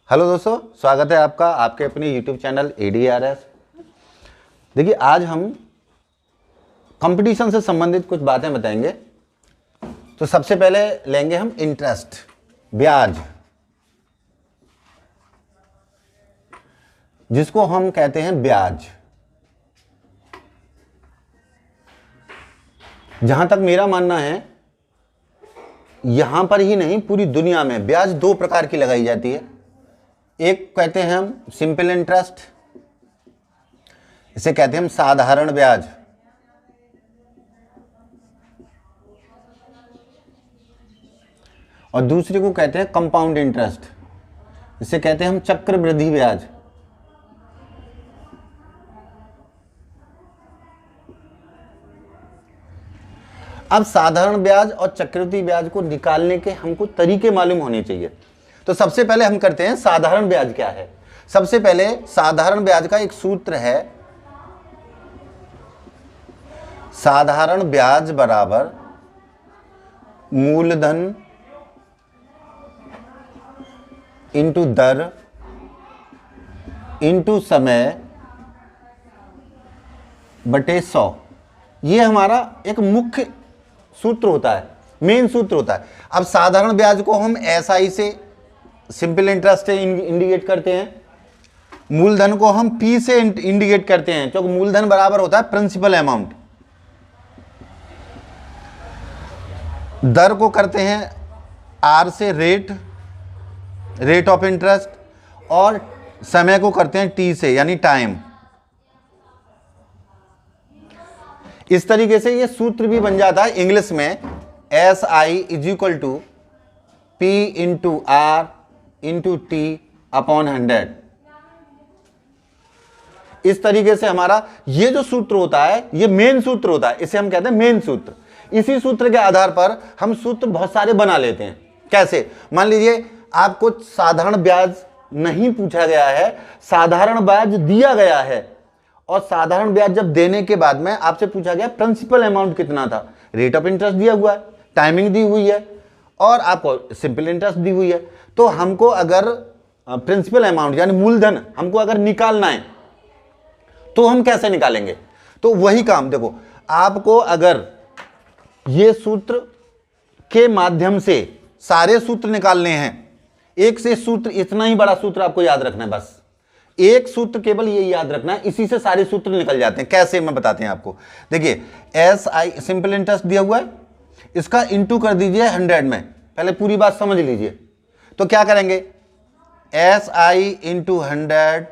Hello दोस्तों, स्वागत है आपका आपके अपने YouTube चैनल ADRS। देखिए, आज हम कंपटीशन से संबंधित कुछ बातें बताएंगे। तो सबसे पहले लेंगे हम इंटरेस्ट, ब्याज, जिसको हम कहते हैं ब्याज। जहां तक मेरा मानना है, यहां पर ही नहीं पूरी दुनिया में ब्याज दो प्रकार की लगाई जाती है। एक कहते हैं हम सिंपल इंटरेस्ट, इसे कहते हैं हम साधारण ब्याज। और दूसरे को कहते हैं कंपाउंड इंटरेस्ट, इसे कहते हैं हम चक्रवृद्धि ब्याज। अब साधारण ब्याज और चक्रवृद्धि ब्याज को निकालने के हमको तरीके मालूम होने चाहिए। तो सबसे पहले हम करते हैं साधारण ब्याज क्या है। सबसे पहले साधारण ब्याज का एक सूत्र है, साधारण ब्याज बराबर मूलधन इंटू दर इंटू समय बटे 100। ये हमारा एक मुख्य सूत्र होता है, मेन सूत्र होता है। अब साधारण ब्याज को हम SI से, सिंपल इंटरेस्ट से इंडिकेट करते हैं, मूलधन को हम P से इंडिकेट करते हैं, क्योंकि मूलधन बराबर होता है प्रिंसिपल अमाउंट। दर को करते हैं R से, रेट ऑफ इंटरेस्ट, और समय को करते हैं T से, यानी टाइम। इस तरीके से ये सूत्र भी बन जाता है इंग्लिश में, SI is equal to P into R into T upon 100। इस तरीके से हमारा ये जो सूत्र होता है, ये मेन सूत्र होता है, इसे हम कहते हैं मेन सूत्र। इसी सूत्र के आधार पर हम सूत्र बहुत सारे बना लेते हैं। कैसे? मान लीजिए आपको साधारण ब्याज नहीं पूछा गया है, साधारण ब्याज दिया गया है, और साधारण ब्याज जब देने के बाद में आपसे पूछा गया प्रिंसिपल अमाउंट कितना था, रेट ऑफ इंटरेस्ट दिया हुआ है, टाइमिंग दी हुई है, और आपको सिंपल इंटरेस्ट दी हुई है। तो हमको अगर प्रिंसिपल अमाउंट यानी मूलधन हमको अगर निकालना है, तो हम कैसे निकालेंगे? तो वही काम देखो, आपको अगर ये सूत्र के माध्यम से सारे सूत्र निकालने हैं, एक से सूत्र, इतना ही बड़ा सूत्र आपको याद रखना है, बस एक सूत्र केवल ये याद रखना है, इसी से सारे सूत्र निकल जाते हैं। कैसे, मैं बताते हैं आपको। देखिए, SI सिंपल इंटरेस्ट दिया हुआ है, इसका इंटू कर दीजिए 100 में। पहले पूरी बात समझ लीजिए। तो क्या करेंगे, SI into 100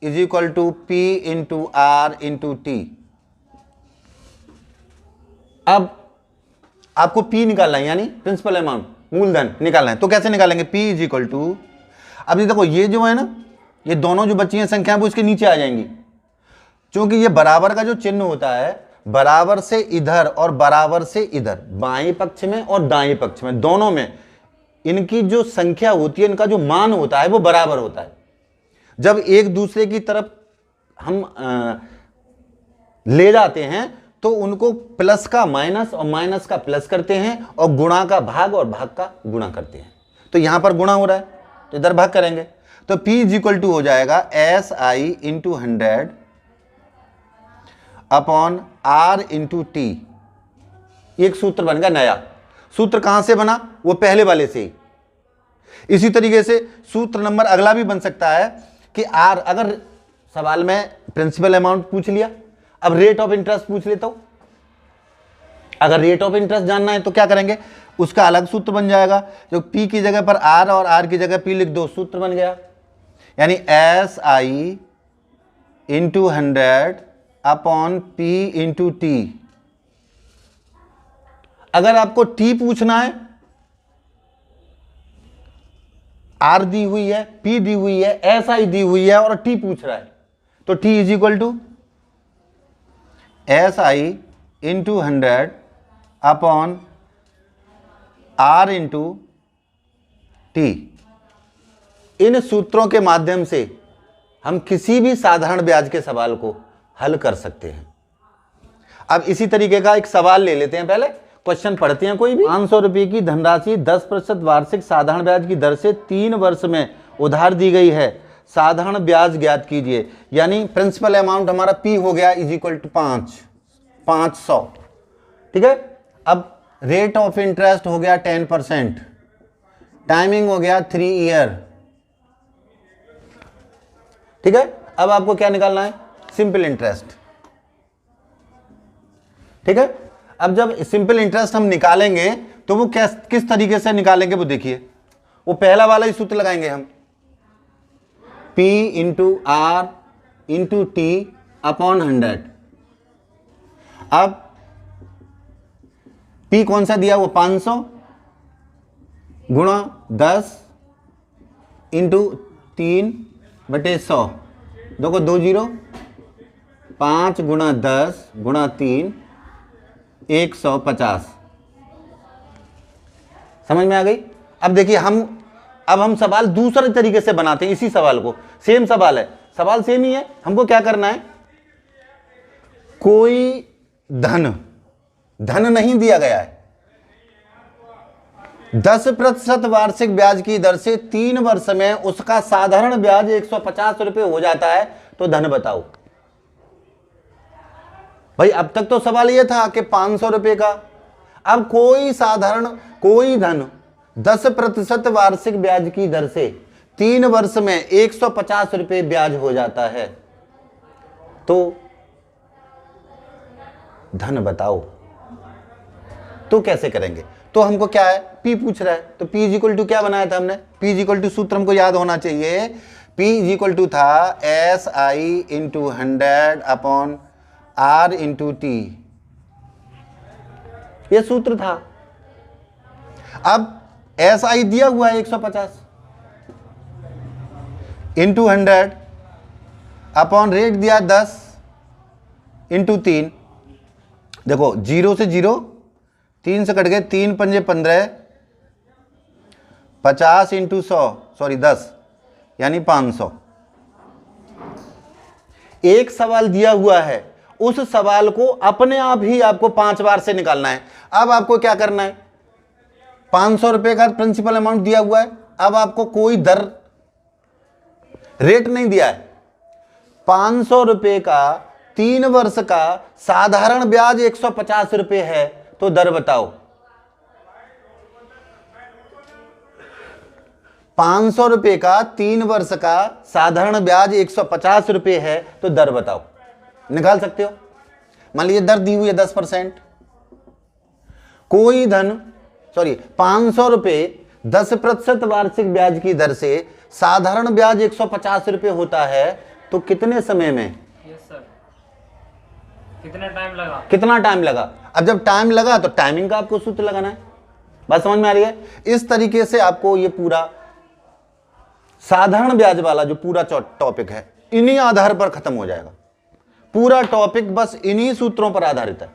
is equal to P into R into T। अब आपको P निकालना है, यानी प्रिंसिपल अमाउंट, मूलधन निकालना है। तो कैसे निकालेंगे? P इज इक्वल टू, अब ये देखो, ये जो है ना, ये दोनों जो बची हैं संख्या वो इसके नीचे आ जाएंगी, क्योंकि ये बराबर का जो चिन्ह होता है, बराबर से इधर और बराबर से इधर, बाएं पक्ष में और दाएं पक्ष में, दोनों में इनकी जो संख्या होती है, इनका जो मान होता है वो बराबर होता है। जब एक दूसरे की तरफ हम ले जाते हैं तो उनको प्लस का माइनस और माइनस का प्लस करते हैं, और गुणा का भाग और भाग का गुणा करते हैं। तो यहां पर गुणा हो रहा है तो इधर भाग करेंगे, तो P इज इक्वल टू हो जाएगा SI into 100 upon R into T। एक सूत्र बन गया नया। सूत्र कहां से बना? वो पहले वाले से ही। इसी तरीके से सूत्र नंबर अगला भी बन सकता है कि R, अगर सवाल में प्रिंसिपल अमाउंट पूछ लिया, अब रेट ऑफ इंटरेस्ट पूछ लेता हूं। अगर रेट ऑफ इंटरेस्ट जानना है तो क्या करेंगे, उसका अलग सूत्र बन जाएगा। जो P की जगह पर R और R की जगह P लिख दो, सूत्र बन गया, यानी SI into 100 upon P into T। अगर आपको T पूछना है, R दी हुई है, P दी हुई है, SI दी हुई है, और T पूछ रहा है, तो T is equal to SI into 100 upon R into T। इन सूत्रों के माध्यम से हम किसी भी साधारण ब्याज के सवाल को हल कर सकते हैं। अब इसी तरीके का एक सवाल ले लेते हैं, पहले क्वेश्चन पढ़ते हैं कोई भी। 500 रुपए की धनराशि 10% वार्षिक साधारण ब्याज की दर से 3 वर्ष में उधार दी गई है, साधारण ब्याज ज्ञात कीजिए। यानी प्रिंसिपल अमाउंट हमारा P हो गया इज इक्वल टू 500, ठीक है। अब रेट ऑफ इंटरेस्ट हो गया 10%, टाइमिंग हो गया 3 ईयर, ठीक है। अब आपको क्या निकालना है, सिंपल इंटरेस्ट, ठीक है। अब जब सिंपल इंटरेस्ट हम निकालेंगे तो वो किस तरीके से निकालेंगे वो देखिए, वो पहला वाला ही सूत्र लगाएंगे हम, P into R into T upon 100। अब P कौन सा दिया, वो 500 गुणा 10 इंटू 3/100, देखो 2 जीरो, 5 गुणा 10 गुणा 3 150, समझ में आ गई। अब देखिए अब हम सवाल दूसरे तरीके से बनाते हैं, इसी सवाल को, सेम सवाल है, सवाल सेम ही है। हमको क्या करना है, कोई धन नहीं दिया गया है, 10% वार्षिक ब्याज की दर से 3 वर्ष में उसका साधारण ब्याज 150 रुपए हो जाता है, तो धन बताओ। भाई अब तक तो सवाल यह था कि 500 रुपए का, अब कोई धन 10% वार्षिक ब्याज की दर से 3 वर्ष में 150 रुपए ब्याज हो जाता है, तो धन बताओ। तो कैसे करेंगे, तो हमको क्या है, P पूछ रहा है, तो P इज इक्वल टू क्या बनाया था हमने, P इज इक्वल टू सूत्र हमको याद होना चाहिए, P इज इक्वल टू था SI into 100 upon R into T, ये सूत्र था। अब SI दिया हुआ है 150 इंटू 100 अपॉन रेट दिया 10 इंटू 3, देखो 0 से 0, 3 से कट गए, 3 पंजे 15, 50 इंटू 10 यानी 500। एक सवाल दिया हुआ है, उस सवाल को अपने आप ही आपको 5 बार से निकालना है। अब आपको क्या करना है, 500 रुपए का प्रिंसिपल अमाउंट दिया हुआ है, अब आपको कोई दर रेट नहीं दिया है, 500 रुपए का 3 वर्ष का साधारण ब्याज 150 रुपए है, तो दर बताओ। 500 रुपए का 3 वर्ष का साधारण ब्याज 150 रुपए है, तो दर बताओ। निकाल सकते हो। मान लीजिए दर दी हुई है 10%, कोई धन 500 रुपए 10% वार्षिक ब्याज की दर से साधारण ब्याज 150 रुपए होता है, तो कितने समय में, कितना टाइम लगा। अब जब टाइम लगा तो टाइमिंग का आपको सूत्र लगाना है। बात समझ में आ रही है। इस तरीके से आपको ये पूरा साधारण ब्याज वाला जो पूरा टॉपिक है, इन्हीं आधार पर खत्म हो जाएगा। पूरा टॉपिक बस इन्हीं सूत्रों पर आधारित है।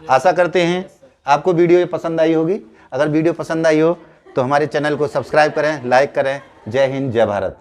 आशा करते हैं आपको वीडियो पसंद आई होगी। अगर वीडियो पसंद आई हो तो हमारे चैनल को सब्सक्राइब करें, लाइक करें। जय हिंद, जय भारत।